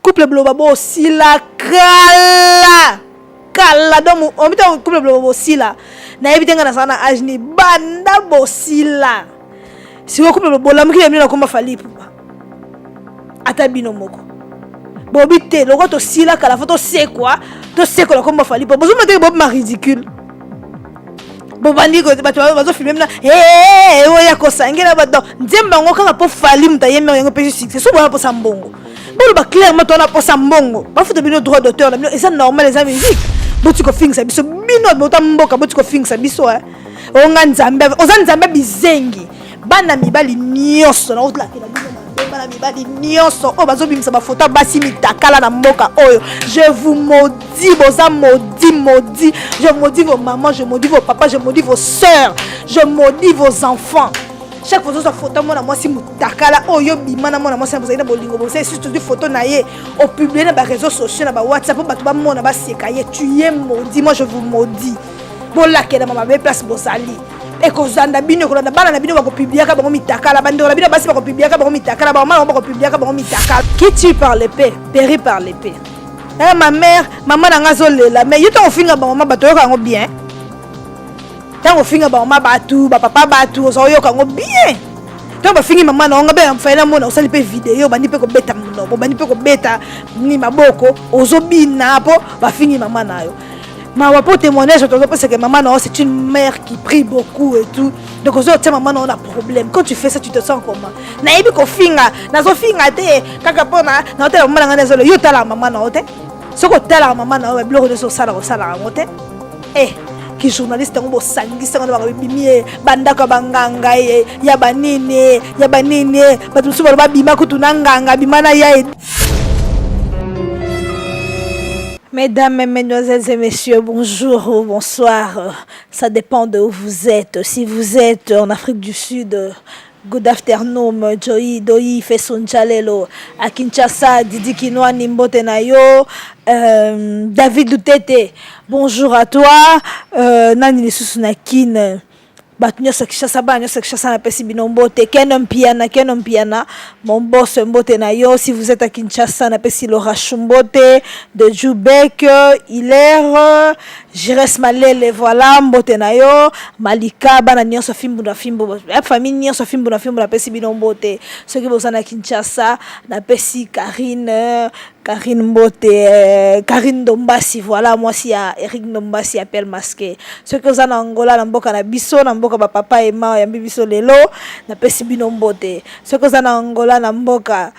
couple Buloba bosila kala donc on bita couple Buloba bosila na ebitenga na sana ajni banda bosila si ko couple Buloba mki yamina na komba falipu ata bino moko bobite loko to sila kala photo c'est quoi to c'est quoi komba falipu bozo mate bob ma ridicule bobandi ko bazo filmer na oya ko sangela badon nzemba ngoka po fali mutayeme yango pe succès so bona po sambongo bon ba clairement to na po sambongo ba futa bino droit d'auteur na bino et ça normal les musique boti ko finga biso bino bota mboka boti ko finga biso onga nzambe oza nzambe bizengi bana mibali nyonso na otla ke na bino bana mibali nyonso o bazo bimisa ba photo basi mitakala na mboka oyo je vous maudis boza maudit je maudis vos mamans je maudis vos papas je maudis vos sœurs je maudis vos enfants chaque fois so photo mona mwasi mutakala oyo bimana mona mwasi na bolingo bo c'est surtout des photos na ye au publier na ba réseaux sociaux na ba WhatsApp ba to ba mona ba sekaye tu es maudit moi je vous maudis bola ke na mama be place bosali et que zanda bino ko na bana na bino ba ko publier ka ba mitakala ba ndora bino basi ba ko publier ka ba mitakala ba mama ba ko publier ka ba mitakala qui tue par l'épée périt par l'épée ma mère maman na ngazo lela mais yo to finga ba mama ba to yo bien tango finga ba mama batu ba papa batu ozoyoka ngo bien tango ba fingi mama na nga be mfaina mona osali pe video bandi pe ko beta mnobo bandi pe ko beta ni maboko ozobina po ba fingi mama nayo ma wapo témoignage to parce que maman na c'est une mère qui prie beaucoup et tout donc ozo tia maman na on a problème quand tu fais ça tu te sens comment na yebi ko finga na zo finga te kaka pona na hôtel maman na ngana yo tala maman na hôtel soko tala maman na bloko de so sala ngote qui journaliste ngo bosangisa ngana ba bimie bandaka banganga ya banini batu so ba bima kutuna nganga bimana ya. Mesdames, mesdemoiselles et messieurs, bonjour ou bonsoir. Ça dépend de où vous êtes. Si vous êtes en Afrique du Sud, good afternoon, Joey, Doi, Fesson Chalelo, à Kinshasa, Didi Kinoa, Nimbote Nayo, David Lutete, bonjour à toi, Nani Lissusunakin. Batunya sakishasa banyo sakishasa na pesi binombote kenom piana mon boss mbote na yo si vous êtes à Kinshasa na pesi Laura Chumbote de Jubek Hilaire Jires Malele voilà mbote na yo Malika bana nyonso fimbu na famille nyonso fimbu na pesi binombote ceux qui bosana Kinshasa na pesi Karine Mbote, Karine Dombasi, voilà, moi si ya Eric Dombasi appelle masqué. Ceux que vous en Angola, n'amboka na biso, n'amboka ba papa et maman, yambi biso lelo, na pesi bino Mbote. Ceux que vous en Angola, n'amboka,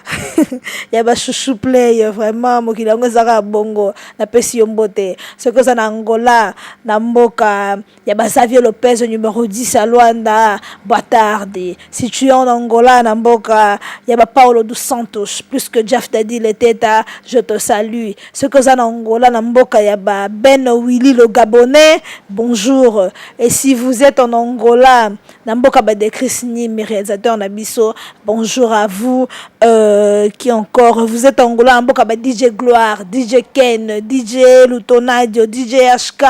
ya ba chouchou play, vraiment, mokila ngo zaka bongo, na pesi Mbote. Ceux que vous en Angola, n'amboka, ya ba Xavier Lopez, numéro 10 à Luanda, Boatardi. Si tu es en Angola, n'amboka, ya ba Paulo dos Santos, plus que Jeff Daddy l'était à je te salue. Ce que ça en Angola, Namboka Yaba, Ben Willy le Gabonais, bonjour. Et si vous êtes en Angola, Namboka Bade Chris Nim, réalisateur Nabiso, bonjour à vous. Qui encore? Vous êtes en Angola, Namboka Bade DJ Gloire, DJ Ken, DJ Lutonadio, DJ HK.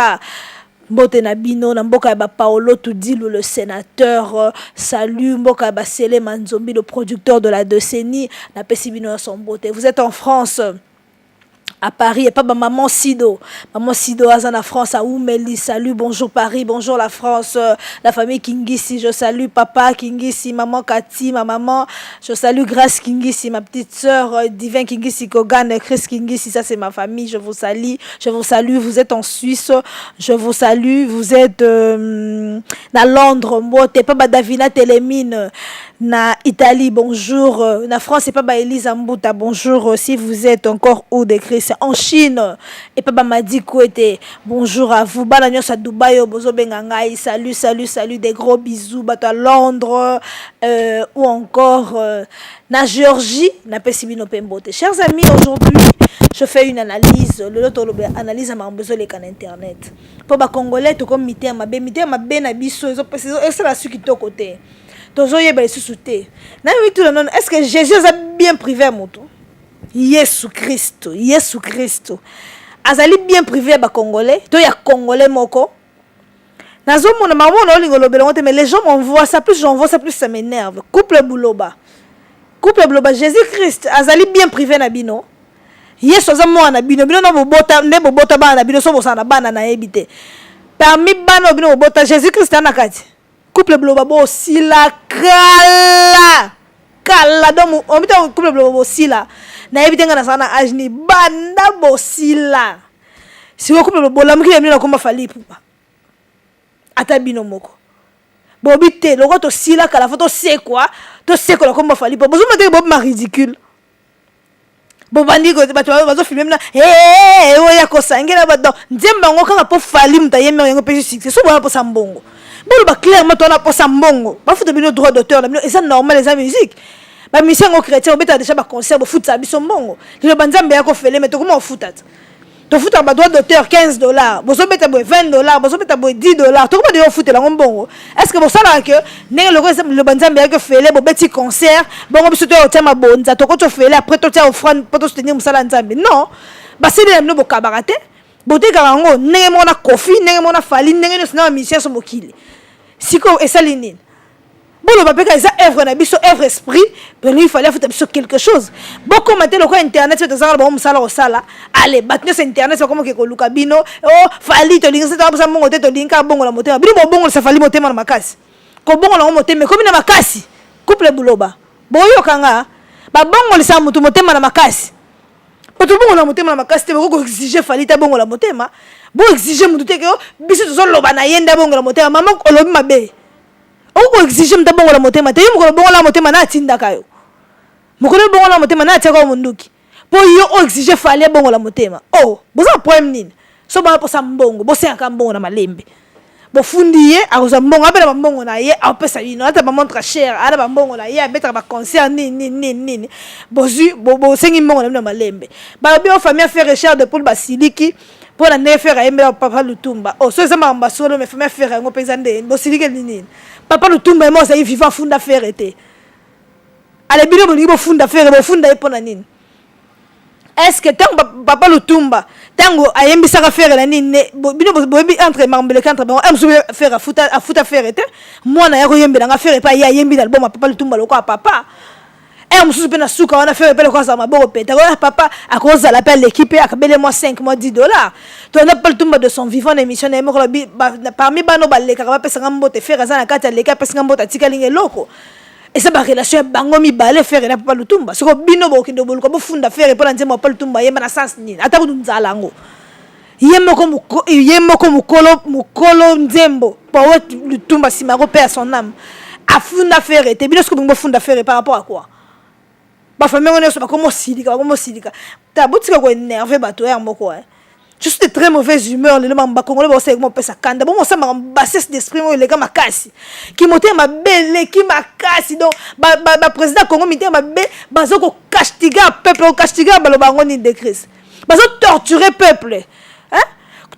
Mbote Nabino, Namboka ba Paolo Toudilou, le sénateur, salut, Mboka ba Sele Manzombi, le producteur de la décennie, na Pessibino son beauté. Vous êtes en France, à Paris, et pas maman Sido. Maman Sido, Azana France, à Oumeli, salut, bonjour Paris, bonjour la France, la famille Kingisi, je salue papa Kingisi, maman Cathy, ma maman, je salue Grace Kingisi, ma petite sœur, Divin Kingisi, Kogan, Chris Kingisi, ça c'est ma famille, je vous salue, vous êtes en Suisse, je vous salue, vous êtes à Londres, moi, t'es pas Davina Télémine, na Italie, bonjour, na France, c'est pas Elisa Mbouta, bonjour, si vous êtes encore où d'écrire, en Chine et pas Madi Kouete, bonjour à vous, Balagnos à Dubaï, Bozo Bengangai, salut, des gros bisous, à Londres ou encore na Géorgie, na Pessibino Pembote. Chers amis, aujourd'hui, je fais une analyse, analyse à ma besoin les canaux internet. Pour les Congolais, tout comme mité à ma na biso, c'est la suite qui est au côté. Est-ce que Jésus a bien privé à mon tour? Yesu Christ. Azali bien privé à Congolais. To ya Congolais moko. Nazo mona maman na lingolo belongote mais les gens m'envoient ça plus j'envoie ça plus ça m'énerve. Couple Buloba. couple bloba Jésus Christ azali bien privé na bino yeso za mwana bino bino na bobota ne bobota bana bino so bosana bana na ebité parmi bana bino bobota Jésus Christ na kati couple bloba bo sila kala donc on bita couple bloba bo sila na ebité ngana sana ajni banda bo sila si ko couple bloba lamuki bino na komba fali pupa ata bino moko bobité loko to sila kala photo c'est quoi to c'est quoi komba fali pupa bozo mate bob ma ridicule bobandi ko bazo filmer na oya ko sangela badon nzemba ngo kanga po fali mutayeme ngo pe succès so bona po sambongo bon ba clairement to na po sambongo ba futa bino droit d'auteur na bino et ça normal les musique ba mission ngo chrétien obeta déjà ba concert bo futa biso mbongo le banzambe ya ko fele mais to comment futa to futa ba droit d'auteur $15 bozo beta bo $20 bozo beta bo $10 to comment de futa la mbongo est-ce que bo sala que ne le banzambe ya ko fele bo beti concert bongo biso to tema bonza to ko to fele après to tia offrande pour to soutenir musala nzambe non ba c'est de bo kabarate bo te karango ne mona kofi ne mona fali ne sina mission so mokili siko esalinine bolo bapeka eza œuvre na biso œuvre esprit mais il fallait faire quelque chose beaucoup maté le quoi internet c'est ça ba musala au sala allez batne sur internet comme que luka bino oh fali to linga ça ba mongo te to linga bongo la motema bino bongo ça fali motema na makasi ko bongo na motema comme na makasi couple buloba boyo kanga ba bongo le sa mutu motema na makasi poto bongo na motema na makasi te ko exiger fali ta bongo la motema bo exiger mutu te ko biso to loba na yenda bongo la motema mama olobi mabe o exige mta bongo la motema te yimo bongo la motema na tinda kayo mukolo bongo la motema na tiaka munduki po yo o exige fale bongo la motema oh boza problème nini so ba po sambongo bo senga mbongo na malembe bo fundiye akoza mbongo apela mbongo na ye apesa bino ata ba montre cher ala ba mbongo na ye abeta ba concert nini bozu bo sengi mbongo na malembe ba bio famille faire cher de pour basiliki pour la ne faire aimer papa Lutumba oh so ezama ambasolo me famille faire ngo pezande bo silike nini papa Lutumba mo ça y vivant funda faire été ale bino bo libo funda faire bo funda epona nini est-ce que tant papa Lutumba tango ayembi saka faire la nini bino bo entre mambele contre bon am so faire a futa faire été moi na yako yembi nga faire pas ya yembi d'album papa Lutumba loko papa mususu pe na suka wana faire pele kwa za maboko peta kwa papa akoza l'appel l'équipe akabele moi 5 mois $10 to na pas Lutumba de son vivant émission na moko parmi bano baleka ba pesa ngambote faire za na kata leka pesa ngambote tika linge loko et ça ba relation bango mi balé faire na papa Lutumba siko bino bo kindo boluko bo funda faire pour nzema papa Lutumba yemba na sens nini ata kunzala ngo yemoko mukolo nzembo pa Lutumba simaro père son âme afunda faire te bino siko bo funda faire par rapport à quoi ba famille on est sur comme silika ta boutika ko énervé bato ya moko je suis de très mauvaise humeur le mamba congolais ba c'est mo pesa kanda bon ça m'a bassesse d'esprit mo le ga makasi ki moté ma belle ki makasi donc ba président Congo mité ma be bazoko castiga peuple castiga ba lo bango ni de Christ bazo torturer peuple hein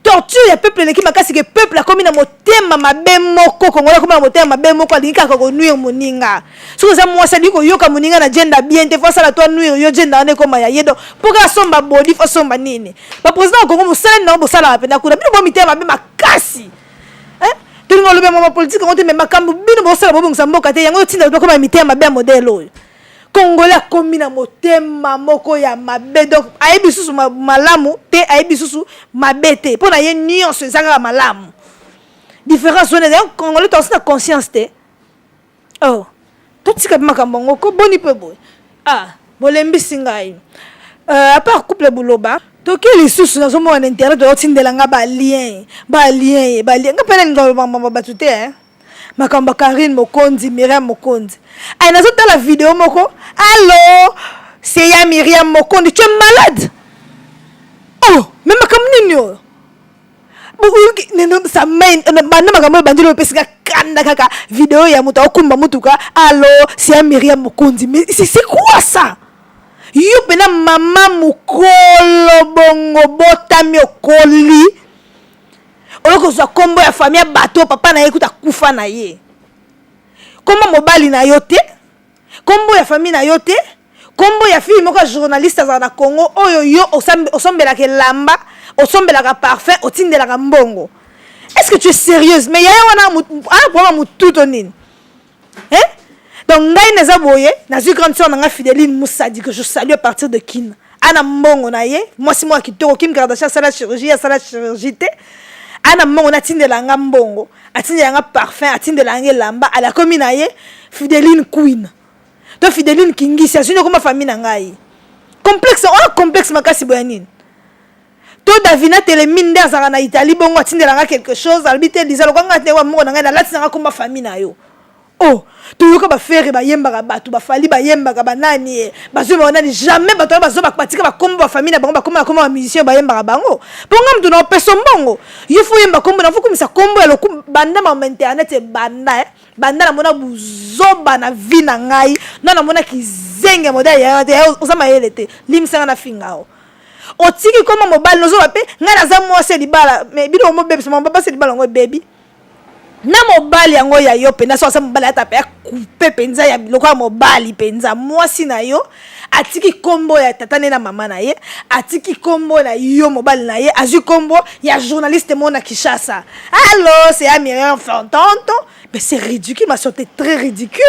torture ya peuple le ki makasi que peuple a comme na motema mabe moko congolais comme na motema mabe moko alinga ko nuire moninga so za moi ça dit ko yoka moninga na gender bien te fois ça la toi nuire yo gender ne comme ya yedo pour ka somba body fa somba nini ba président Congo musala na bo sala pena kuna bino bo mitema mabe makasi hein tu ngolo be mo politique on te me makambu bino bo sala bo ngisa mboka te yango tinda ko ma mitema mabe modèle oyo Congolais comme na motema moko ya mabe donc ayebi susu malamu te ayebi susu mabete pour na ye nuance ezanga malamu différence on est Congolais to sa conscience te oh tout tika makambo ko boni pe boy bolembi singai à part couple buloba to ke lisusu na zomo na internet to tindela nga ba lien nga pele ngo batute Makamba Karine Mokonzi, Myriam Mokonzi. Aïe, n'a pas la vidéo, Moko. Allô? C'est ya Myriam Mokonzi. Tu es malade? Oh, mais Makam Nino. Ça mène. Makamba Bandilo Pesca Kanda Kaka. Vidéo ya Muta Okumba Mutuka. Allô? C'est ya Myriam Mokonzi. Mais c'est quoi ça? Yo pena mama Mukolo Bongo Botami Okoli. Oloko za kombo ya famille bato papa na yekuta kufa na ye kombo mobali na yote kombo ya famille na yote kombo ya fille moko journaliste za na Congo oyo yo osombela ke lamba osombela ka parfait otindela ka mbongo est-ce que tu es sérieuse mais yaya wana problème mututo nini hein donc ngai neza boye nazu grande sœur nanga Fidéline Moussadi que je salue à partir de Kin ana mbongo na ye moi si moi kitoko Kim Kardashian sala chirurgie te ana mbongo na tindela nga mbongo atindela nga parfum atindela nga lamba ala komi na ye Fidéline Queen to Fidéline Kingisi azuni ko ma famille na ngai complexe makasi boya nini to Davina Teleminde azara na Italie bongo atindela nga quelque chose albité lizalo ko ngate wa mbongo na ngai na lati nga ko ma famille na yo oh tu yoka ba faire ba yemba ka batu ba fali ba yemba ka banani bazo ba nani jamais bato bazo ba patika ba kombo ba famille na bango ba kombo ba musicien ba yemba ka bango bonga mtu na peso mbongo yifu yemba kombo na fuku misa kombo elo banda ma internet banda na mona buzoba na vie na ngai na mona kizenge modele ya osama yelete limsanga na fingao otiki koma mobile nozo ba pe ngana za mwase libala mais bido mo baby sama baba se libala ngo baby na mobali yango ya yo penda so asa mobali ata pe couper penza ya biloko ya mobali penza mwasi na yo atiki kombo ya tatane na mama na ye atiki kombo na yo mobali na ye azu kombo ya journaliste mona Kishasa allô c'est Amirian Fantanto mais c'est ridicule ma sorte très ridicule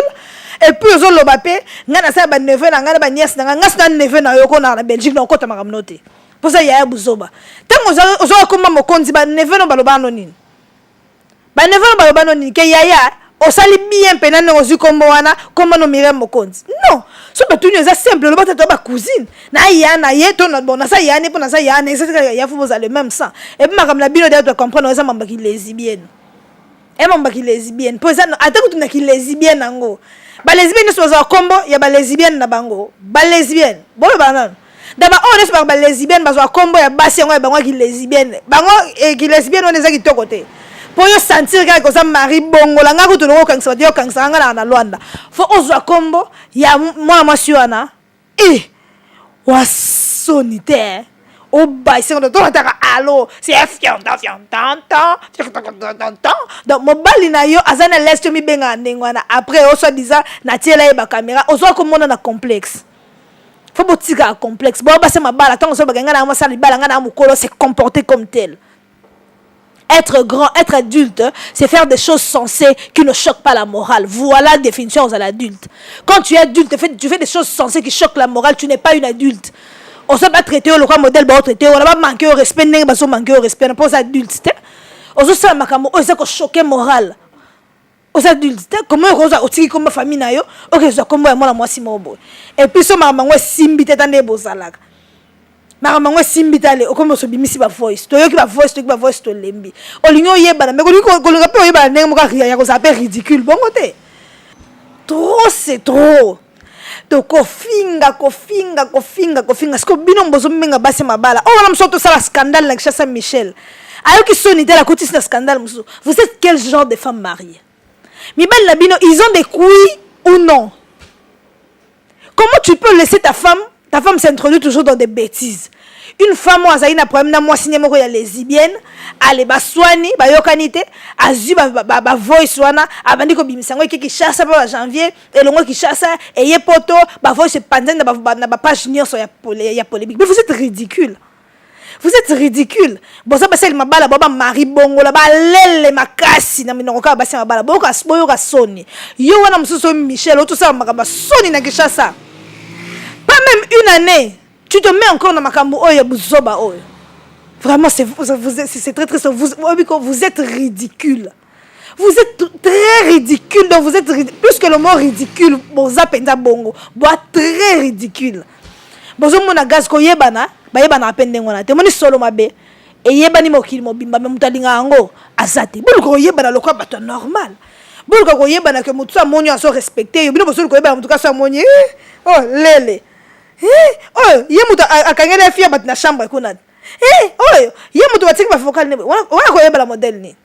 et puis ozo loba pe ngana sa ba neveu na ngana ba nièce na ngana sa neveu na yo ko na Belgique na kota makamnote poza ya buzoba tango ozo komba mokonzi ba neveu no baloba no nini ba neveu balobano ni ke yaya osali bien penane ozu kombo wana kombo no Miriam Mokonzi non so batuni eza simple lo bata to ba cousine na ya na ye to na bona sa ya ne pona sa ya ne c'est ya faut vous avez le même sang et puis makam la bino de to comprendre eza mamba ki lesbienne et mamba ki lesbienne po eza ata kutu na ki lesbienne nango ba lesbienne so za kombo ya ba lesbienne na bango ba lesbienne bolo banana daba on est ba lesbienne ba zo kombo ya basi yango ya bango ki lesbienne bango ki lesbienne on eza ki to côté pour yo sentir que ça mari bongo la ngako to no kangsa dio kangsa ngana na Luanda fo ozwa kombo ya moi wana wasonite au bail c'est on doit ta allo c'est fianta donc mobali na yo azana leste mi benga ndengwana après o soit disant na tiela ba caméra ozwa komona na complexe faut botika complexe bo ba c'est mabala tant so baganga na mosali bala ngana mukolo se comporter comme tel. Être grand, être adulte, c'est faire des choses sensées qui ne choquent pas la morale. Voilà la définition à l'adulte. Quand tu es adulte, tu fais des choses sensées qui choquent la morale, tu n'es pas une adulte. On ne va pas traiter le modèle, on ne va pas manquer au respect, on va manquer au respect, on pas adulte. On va pas choquer morale. Aux adultes, comment on va aussi comme famille na yo, ok, ça comme moi si mobo. Et puis ça m'a mangé simbi tête en bozalak. Maramango simbitale okomo so bimisi ba voice to yoki ba voice to lembi olingo yeba mais ko le rappel yeba ndenge mo ka ria ya ko ça peut ridicule bongo te trop c'est trop to kofinga sko bino mbozo menga basi mabala on va msoto sala scandale avec Chassa Michel ayoki sonité la cotise na scandale musu vous êtes quel genre de femme mariée mibali na bino ils ont des couilles ou non comment tu peux laisser ta femme s'introduit toujours dans des bêtises. Une femme moi zaina problème na moi signé moko ya lesbienne, ale baswani, ba yokanite, azu ba voice wana, abandi ko bimisango ki Kishasa ba janvier, elongo Kishasa et ye poto, ba voice panzen na ba page nyonso ya polémique. Mais vous êtes ridicule. Vous êtes ridicule. Bon ça basel mabala baba mari bongo la ba lele makasi na minoko ka basel mabala boka boyoka soni. Yo wana msuso Michel, tout ça makaba soni na Kishasa. Pas même une année, tu te mets encore dans ma cambo oyo buzoba oyo. Vraiment c'est très très vous êtes ridicule. Vous êtes très ridicule donc vous êtes plus que le mot ridicule boza penda bongo, boa très ridicule. Bozo mona gaz ko yebana, ba yebana apende ngona. Te moni solo mabe et yebani mokili mobimba me mutalinga ngo azati. Bulu ko yebana lokwa bato normal. Bulu ko yebana ke mutu sa monyo aso respecter. Yo bino bozo ko yebana mutu ka sa monyo. Oh lele. Oh, ye mutu akangela fia bat na chambre kuna. Oh, ye mutu batiki ba vocal ne. Wana ko yebala model ni.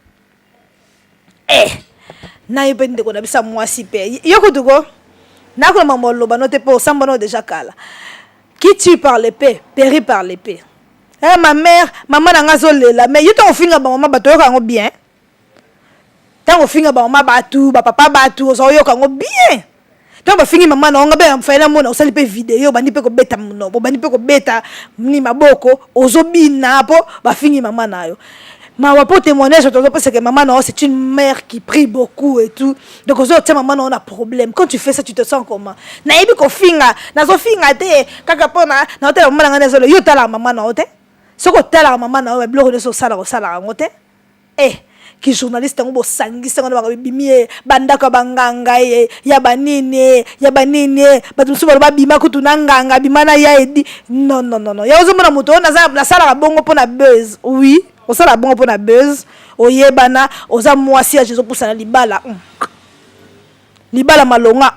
Na yebende ko na bisa mwasi pe. Yoko dugo. Na ko mamolo ba note po sambano déjà kala. Qui tue par l'épée, périt par l'épée. Ma mère, maman n'a pas lela, mais yoto ofinga ba maman bato yoka ngo bien. Tant ofinga ba maman batu, ba papa batu, ozo yoka ngo bien. Tant ba fingi maman na nga be mfaina mona osali pe vidéo bandi pe ko beta muno, bandi pe ko beta ni maboko, ozo bina po ba fingi maman na yo. Ma pour témoigner, je te dis parce que maman, non, c'est une mère qui prie beaucoup et tout. Donc, aux autres, maman, on a problème. Quand tu fais ça, tu te sens comment? Naïbi ko finga, nazo finga te, kakapona, na hotel maman na ngana yo tala maman na hotel. Soko tala maman na hotel, bloko de so sala ngote. Qui journaliste ngo bosangisa ngo ba bimie bandaka banganga ya banini batumsu ba bima kutuna nganga bimana ya edi non ya ozomona moto na sala bongo pona buzz oui o sala bongo pona buzz oyebana oza mwasi ya jezo pusana libala malonga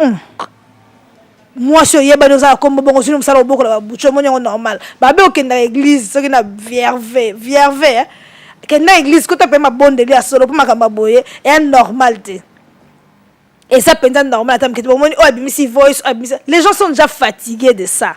mwasi oyebana oza kombo bongo sino musala oboko la bucho monyo normal babe okenda église soki na vierve que dans l'église, quand tu as ma bonne délire à solo pour ma cambaboye, est normal. Et ça, c'est normal. Les gens sont déjà fatigués de ça.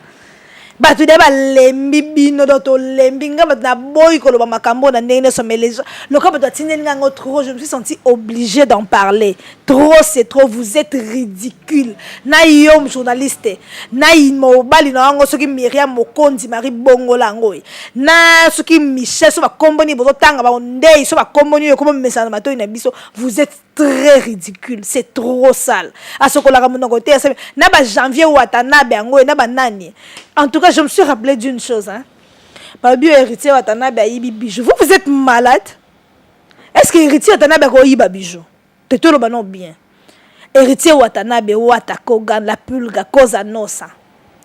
Tu deba lembi bino doto lembi ngamba na boy ko lo makambo na ndenge so mais les gens le cas doit tinenga trop je me suis senti obligée d'en parler trop c'est trop vous êtes ridicule na yom journaliste na mobali na ngo soki Myriam Mokondi Marie Bongola ngoi na soki Michel so ba komboni bozo tanga ba ndei so ba komboni yo comme message mato ina biso vous êtes très ridicule c'est trop sale à ce que la ramongo côté na ba janvier ou atanabe ngoi na ba nani. En tout cas, je me suis rappelé d'une chose. Babi héritier Watanabe a yibi bijou. Vous êtes malade? Est-ce que héritier Watanabe a yiba bijou? Te tout le banon bien. Héritier Watanabe Watakogan la pulga cosa nosa.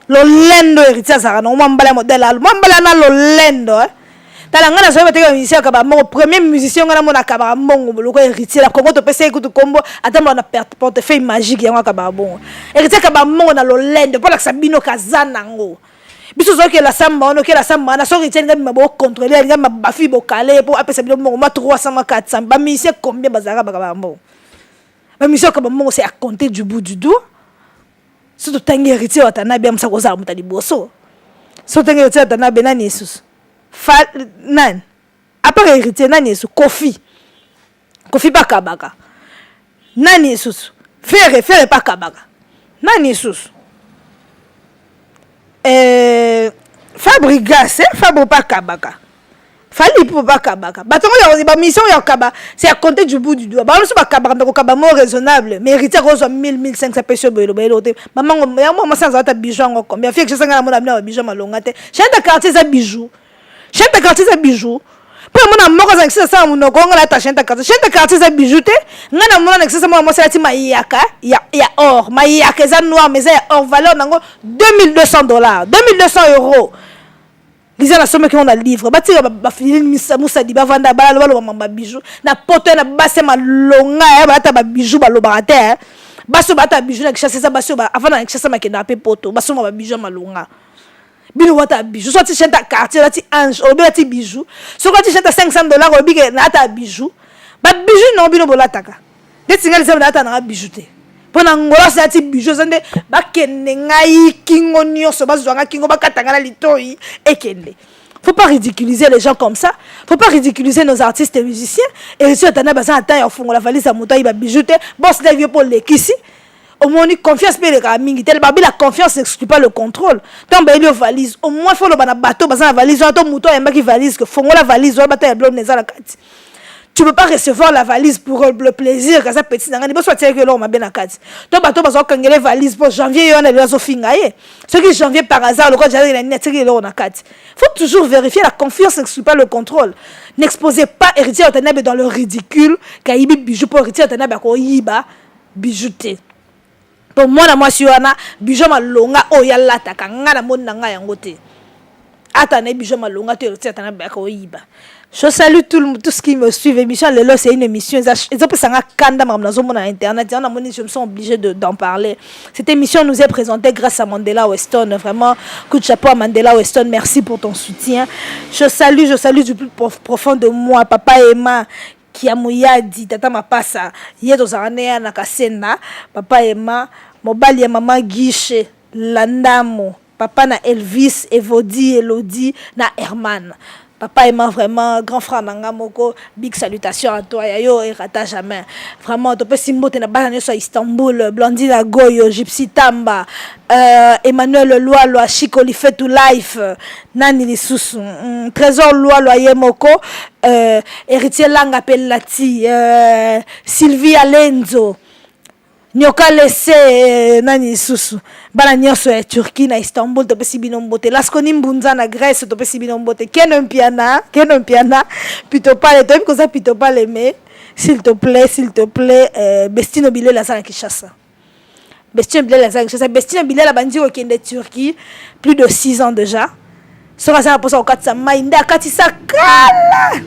Lo lendo héritier Sarano. Mwambala modèle al. Mwambala na lo lendo. Talanga na soyeba teka musicien kaba mon premier musicien ngana mona kaba mongo loko héritier la Congo to pesa ekutu kombo atamba na portefeuille magique yango kaba bon héritier kaba mongo na lolende pour la sabino kazana ngo biso zoke la samba ono ke la samba na so héritier ngami mabo contrôler ngami mabafi bo calé pour apesa bilo mongo ma 300 ma 400 ba musicien combien bazara ba mongo ba musicien kaba mongo c'est à compter du bout du doigt surtout tangi héritier Watanabe amsa ko za mutali boso so tangi héritier Watanabe na Jesus nan après héritier nani yesu Kofi pa kabaka nani yesu faire pa kabaka nani yesu Fabrigas Fabre pa kabaka Fali pour pas kabaka batongo ya ba mission ya kaba c'est à compter du bout du doigt ba so ba kabaka ndako kaba mo raisonnable mais héritier ko so 1500 pesos belo te maman ya mo sans ata bijou ngo combien fait que je sanga na mo bijou malonga te chante quartier za bijou chante quartier za bijou pour mon moko za kisa sa muno ko ngala ta chante quartier za bijou te ngana mona na kisa mo sala ti mayaka ya or mayaka za noir mais ya or valeur nango $2200 €2200 Lisa la somme que on a livre ba tira ba fili musa di ba vanda ba lo ba bijou na poto na base malonga ba ta ba bijou ba lo ba te baso ba ta bijou na kisa sa baso ba avant na kisa ma ke na pe poto baso ma ba bijou malonga bino wata bijou soit tu chantes à quartier là tu ange ou bien tu bijou soit tu chantes à $500 ou bien na ta bijou ba bijou non bino bolataka des singa les na ta na bijouté pona ngola sa ti bijou zande ba kende ngai kingo nyoso ba zwanga kingo ba katanga na litoi et kende faut pas ridiculiser les gens comme ça faut pas ridiculiser nos artistes et musiciens et si tu as besoin de temps fongo la valise à moto ba bijouté boss les vieux pour les kissi au moins confiance peut les ramingi tel babi la confiance n'exclut pas le contrôle tant ba il valise au moins faut le bana bateau bazana valise auto moto yamba qui valise que fongo la valise ou bata blom neza la kati tu peux pas recevoir la valise pour le plaisir que ça petit ngani bo soit que l'homme a bien la kati to bateau bazo kangele valise pour janvier on a les fingaye ce qui janvier par hasard le quoi j'allais la net que l'on a kati faut toujours vérifier la confiance n'exclut pas le contrôle n'exposez pas héritier Watanabe dans le ridicule kaibi bijou pour héritier Watanabe ko yiba bijouté. Pour moi, moi, si on a bijou malonga, oh ya lata, kangana mona nga yangote. Atane bijou malonga, tu es atane bako iba. Je salue tout ce qui me suit. L'émission Lelo, c'est une émission. Ils ont pris ça kanda mamnazo mon internet. Je me sens obligée d'en parler. Cette émission nous est présentée grâce à Mandela Weston. Vraiment, coup de chapeau à Mandela Weston. Merci pour ton soutien. Je salue du plus profond de moi, Papa Emma. Qui a mouyadi tata mapasa yeto zaranea na kasenda papa Emma mobali ya mama Guiche Landamo papa na Elvis Evodi Elodie na Herman Papa Emma, vraiment, grand frère Nanga Moko, big salutation à toi, yo, et rata jamais. Vraiment, tu peux simboter na base sur Istanbul, Blondine Agoyo, Gypsy Tamba, Emmanuel Loalo, Chico Lifetou Life, Nani Lissousou, Trésor Loalo, Yemoko, Héritier Langa Pellati, Sylvie Alenzo, Nyoka laissé nani susu bana nyonso ya Turquie na Istanbul to pesi binombote laskoni mbunza na Grèce to pesi binombote keno mpiana pito pale to ko za pito pale mais s'il te plaît Bestino Bilela sana Kinshasa Bestino Bilela bandi ko kende Turquie plus de 6 ans déjà sera ça pour ça au katsa mainda katisa kala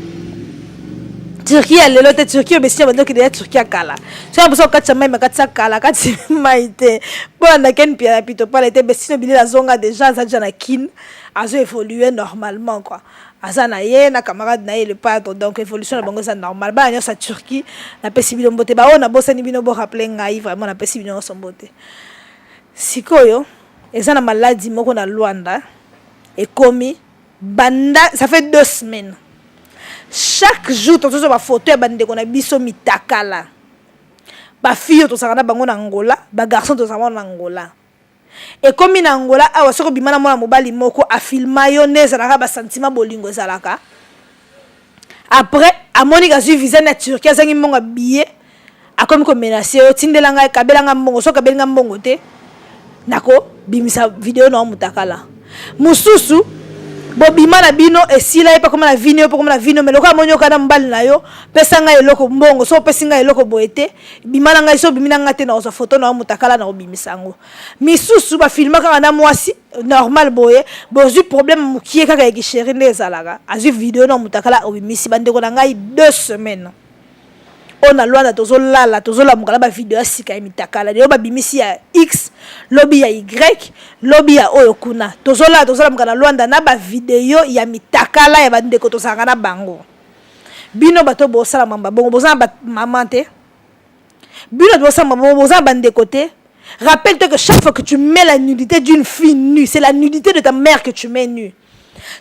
Turquie elle est Turquie mais si on veut que derrière Turquie kala tu as besoin katsa mai makatsa kala katsi maite bon na ken pia pito pas était Bestino Bilela zonga déjà ça déjà na kin azo évoluer normalement quoi azana ye na camarade na ye le padre donc évolution na bango ça normal ba nyo sa Turquie na pesi bino mbote ba ona bosa ni bino bo rappeler ngai vraiment na pesi bino so mbote sikoyo ezana maladie moko na Luanda et komi banda ça fait 2 semaines. Chaque jour, tu as une photo de qu'on a biso mitakala. Ba fille to sakana bango na Angola, ba garçon to sakana na Angola. Et comme in Angola, awa soko bimana mona mobali moko a filma yo neza na ba sentiment bolingo zalaka. Après, a Monica zu visa na Turquie azangi monga billet. A comme ko menacer o tindelanga kabelanga mbongo so kabelinga mbongo te. Nako bimisa vidéo na mutakala. Mususu bobima na bino esila epa comme la vino mais loka monyo kana mbali na yo pesa nga eloko mbongo so pesa nga eloko boete bimana nga so bimina nga te na oza photo na mutakala na obimisango misusu ba filma kaka na mwasi normal boye bozu problème mukie kaka ya gisheri ndezalaka azu vidéo na mutakala obimisi bandeko na ngai 2 semaines on a Luanda tozola mukala ba vidéo asika imitakala leo babimisi ya X lobby ya Y lobby ya oyo kuna tozola mukala Luanda na ba vidéo ya mitakala ya bandeko tosanga na bango bino bato bosala mamba bongo bozana ba mamante bino bosala mamba bozana bandeko te. Rappelle-toi que chaque fois que tu mets la nudité d'une fille nue, c'est la nudité de ta mère que tu mets nue.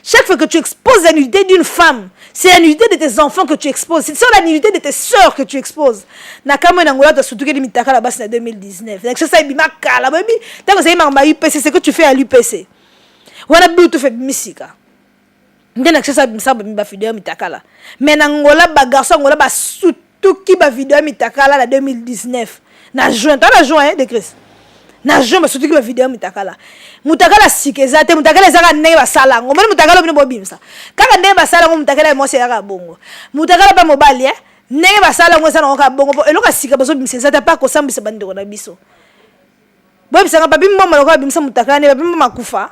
Chaque fois que tu exposes la nudité d'une femme, c'est la nudité de tes enfants que tu exposes. C'est la nudité de tes sœurs que tu exposes. Nakamo Nangola doit surtout que les mitaka là-bas c'est en 2019. Donc ça c'est bimaka là baby. Tant que c'est ma UPC, c'est ce que tu fais à l'UPC. Wana Bluetooth fait misika. Ndena que ça bimsa ba vidéo mitaka là. Mais Nangola ba garçon Nangola ba surtout qui ba vidéo mitaka là en 2019. Na juin, t'as juin de Chris. Na jomba surtout que la vidéo mutakala sikeza te mutakala ezaka ndenge basala ngo mbona mutakala bino bobimisa kaka ndenge basala ngo mutakala mo sera bongo mutakala ba mobali ndenge basala ngo sana ngo bongo po eloka sika bazo bimisa ta pa ko sambisa bandeko na biso bobisa nga babimmo maloka bimisa mutakala ne babimmo makufa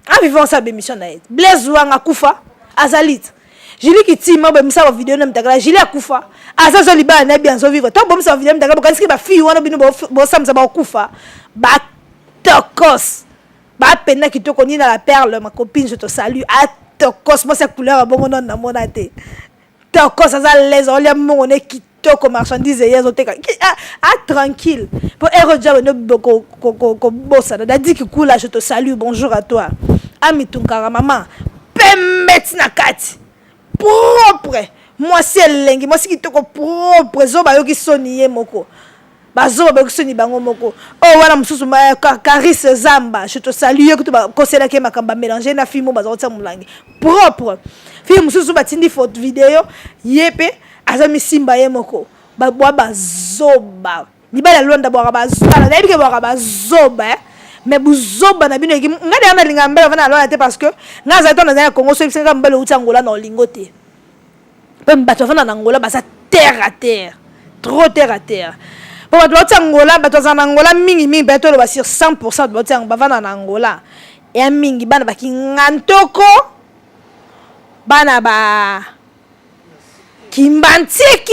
a vivant sa bémission na et Blaise Wanga kufa azalit Jili kiti mo bimisa ba vidéo na mutakala Jili akufa azazo libana na bien zo vivre to bomisa vidéo mutakala bokanisi ba fille wana bino bo samza ba kufa ba tokos ba pena kitoko ni na la perle ma copine je te salue a tokos moi cette couleur bon non na mona te tokos ça les olia mon ne kitoko marchandise yezo te tranquille pour eroja no ko bossa da dit que coula je te salue bonjour à toi ami tunkara maman pemet na kati propre moi c'est lengi moi c'est kitoko propre zo ba yo ki soniye moko bazo bakisoni bango moko oh wana mususu Caris Zamba je te salue que tu ba conseiller ke makamba mélanger na film bazo tsa mulangi propre film mususu batindi photo vidéo yepe azami simba ye moko ba bwa bazoba libala Luanda bwa bazala na bike bwa bazoba mais buzoba na bino ngade na linga mbele vana Luanda te parce que ngaza to na Congo so ibisa mbele uti Angola na lingote pe mbato vana na Angola basa terre à terre trop terre à terre. Bon, tu vas Angola, tu vas Angola, mingi, tu vas sur 100% de Angola. Et un mingi, bana ba ngantoko, bana ba kimbantiki.